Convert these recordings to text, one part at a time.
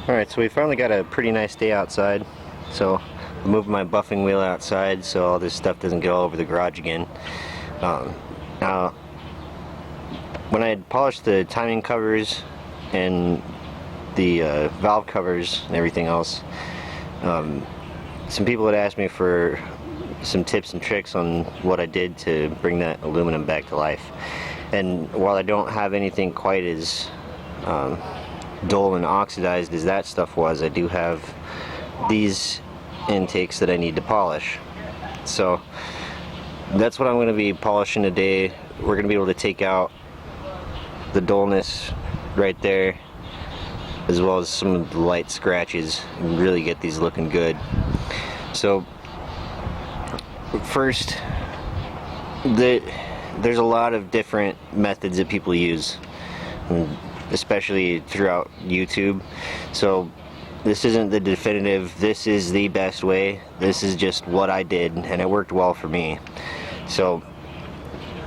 Alright, so we finally got a pretty nice day outside. So I moved my buffing wheel outside so all this stuff doesn't get all over the garage again. Now, when I had polished the timing covers and the valve covers and everything else, some people had asked me for some tips and tricks on what I did to bring that aluminum back to life. And while I don't have anything quite as dull and oxidized as that stuff was, I do have these intakes that I need to polish. So that's what I'm going to be polishing today. We're going to be able to take out the dullness right there, as well as some of the light scratches, and really get these looking good. So first, there's a lot of different methods that people use, especially throughout YouTube. So this isn't the definitive, this is the best way. This is just what I did, and it worked well for me. So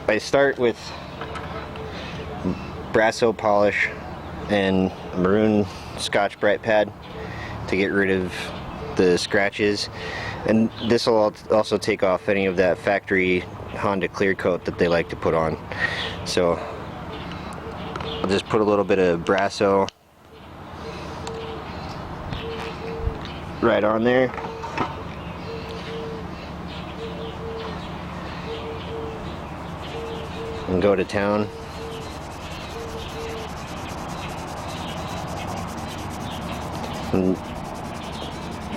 I start with Brasso polish and maroon Scotch-Brite pad to get rid of the scratches, and this will also take off any of that factory Honda clear coat that they like to put on. So I'll just put a little bit of Brasso right on there. And go to town. And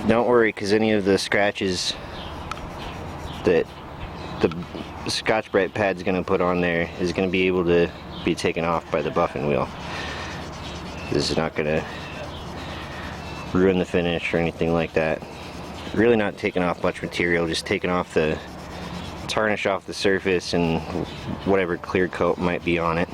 don't worry, because any of the scratches that the Scotch-Brite pad's going to put on there is going to be able to be taken off by the buffing wheel. This is not going to ruin the finish or anything like that. Really not taking off much material, just taking off the tarnish off the surface and whatever clear coat might be on it.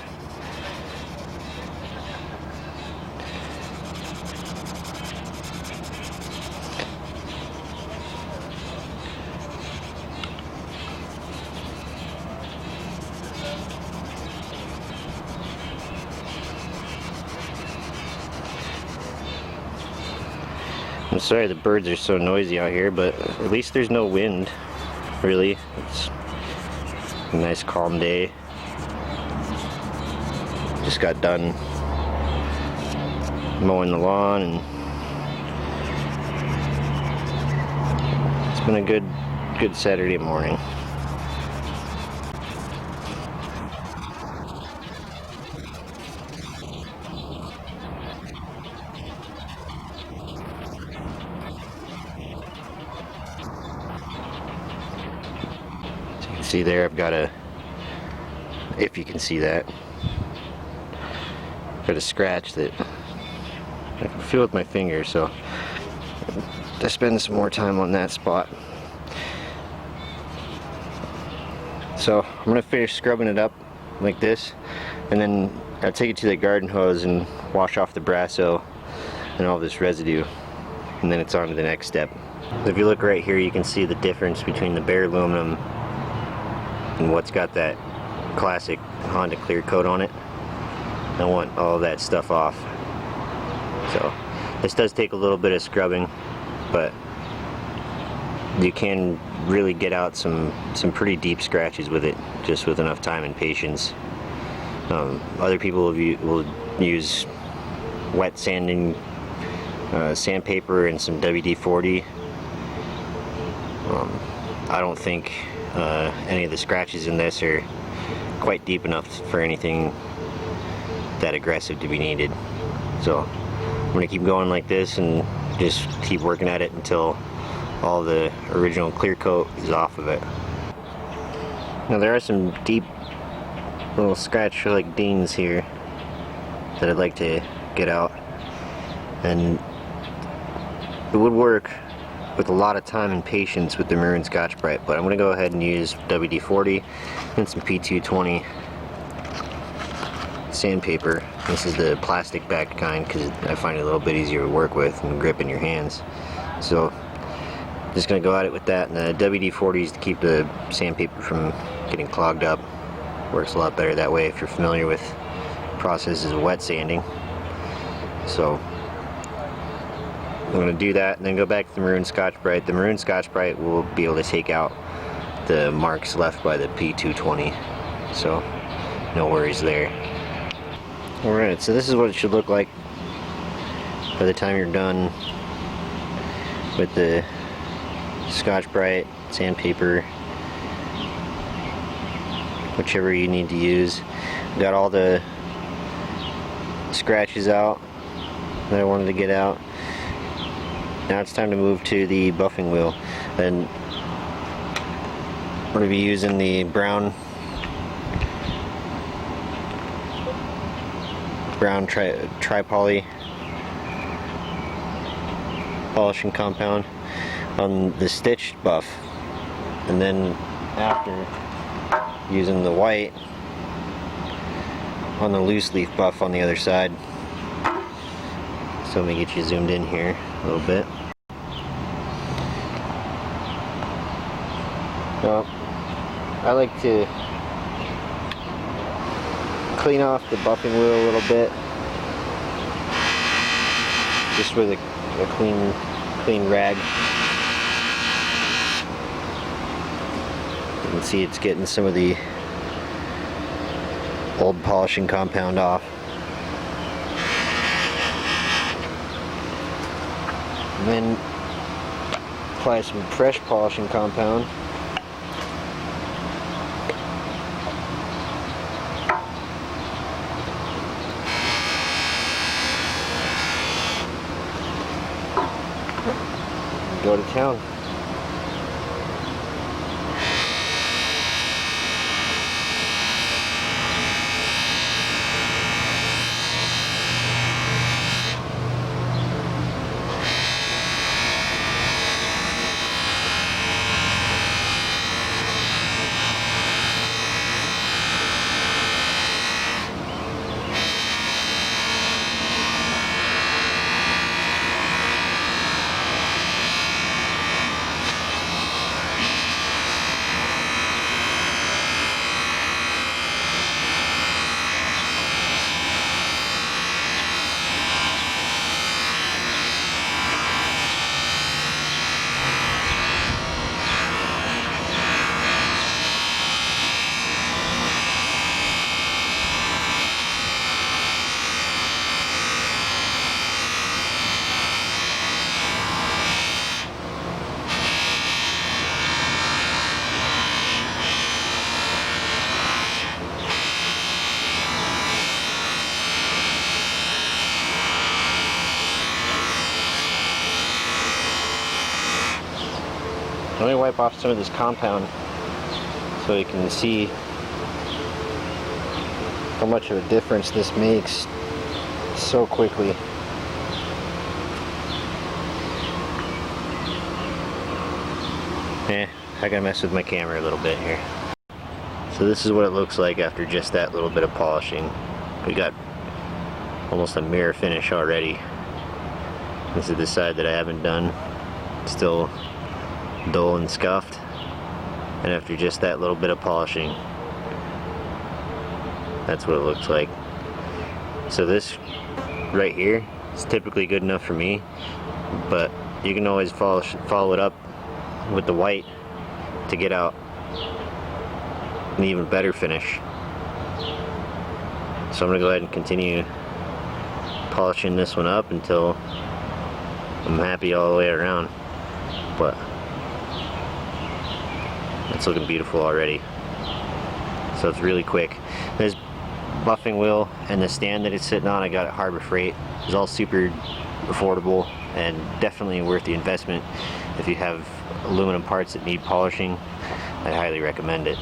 I'm sorry the birds are so noisy out here, but at least there's no wind, really. It's a nice calm day. Just got done mowing the lawn, and it's been a good Saturday morning. See there, I've got if you can see that, got a scratch that I can feel with my finger, so I spend some more time on that spot. So I'm going to finish scrubbing it up like this, and then I'll take it to the garden hose and wash off the Brasso and all this residue, and then it's on to the next step. If you look right here, you can see the difference between the bare aluminum and what's got that classic Honda clear coat on it. I want all that stuff off. So this does take a little bit of scrubbing, but you can really get out some pretty deep scratches with it, just with enough time and patience. Other people will use wet sanding, sandpaper, and some WD-40. I don't think any of the scratches in this are quite deep enough for anything that aggressive to be needed. So I'm going to keep going like this and just keep working at it until all the original clear coat is off of it. Now there are some deep little scratch like dings here that I'd like to get out, and it would work with a lot of time and patience with the maroon Scotch-Brite, but I'm going to go ahead and use WD-40 and some P220 sandpaper. This is the plastic back kind because I find it a little bit easier to work with and grip in your hands. So just going to go at it with that, and the WD-40 is to keep the sandpaper from getting clogged up. Works a lot better that way if you're familiar with processes of wet sanding. So I'm going to do that and then go back to the maroon Scotch-Brite. The maroon Scotch-Brite will be able to take out the marks left by the P220, so no worries there. Alright, so this is what it should look like by the time you're done with the Scotch-Brite, sandpaper, whichever you need to use. Got all the scratches out that I wanted to get out. Now it's time to move to the buffing wheel, and we're going to be using the brown tri-poly polishing compound on the stitched buff, and then after using the white on the loose leaf buff on the other side. So let me get you zoomed in here a little bit. Well, I like to clean off the buffing wheel a little bit, just with a clean rag. You can see it's getting some of the old polishing compound off. And then apply some fresh polishing compound. Go to town. Let me wipe off some of this compound so you can see how much of a difference this makes so quickly. I gotta mess with my camera a little bit here. So this is what it looks like after just that little bit of polishing. We got almost a mirror finish already. This is the side that I haven't done. Still dull and scuffed, and after just that little bit of polishing, that's what it looks like. So this right here is typically good enough for me, but you can always follow it up with the white to get out an even better finish. So I'm gonna go ahead and continue polishing this one up until I'm happy all the way around, but it's looking beautiful already. So it's really quick. This buffing wheel and the stand that it's sitting on, I got at Harbor Freight. It's all super affordable and definitely worth the investment. If you have aluminum parts that need polishing, I highly recommend it.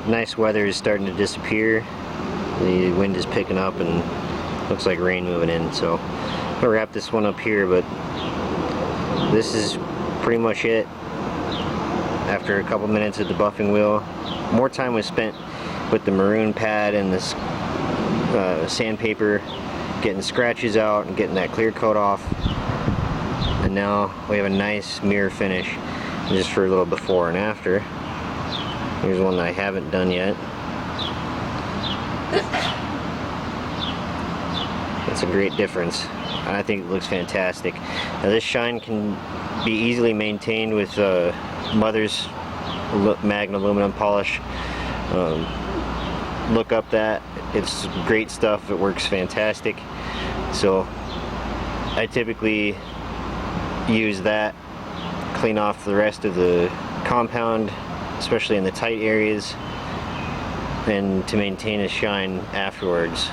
nice weather is starting to disappear. The wind is picking up and looks like rain moving in, so I'm gonna wrap this one up here, but this is pretty much it. After a couple minutes at the buffing wheel, more time was spent with the maroon pad and this sandpaper, getting scratches out and getting that clear coat off. And now we have a nice mirror finish, just for a little before and after. Here's one that I haven't done yet. It's a great difference. I think it looks fantastic. Now this shine can be easily maintained with Mother's Magna aluminum polish. Look up that. It's great stuff. It works fantastic. So I typically use that, clean off the rest of the compound, especially in the tight areas, and to maintain a shine afterwards.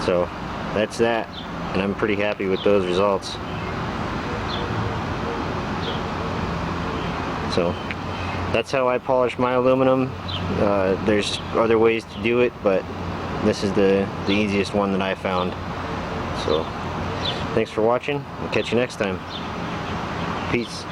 So that's that, and I'm pretty happy with those results. So that's how I polish my aluminum. There's other ways to do it, but this is the easiest one that I found. So thanks for watching. I'll catch you next time. Peace.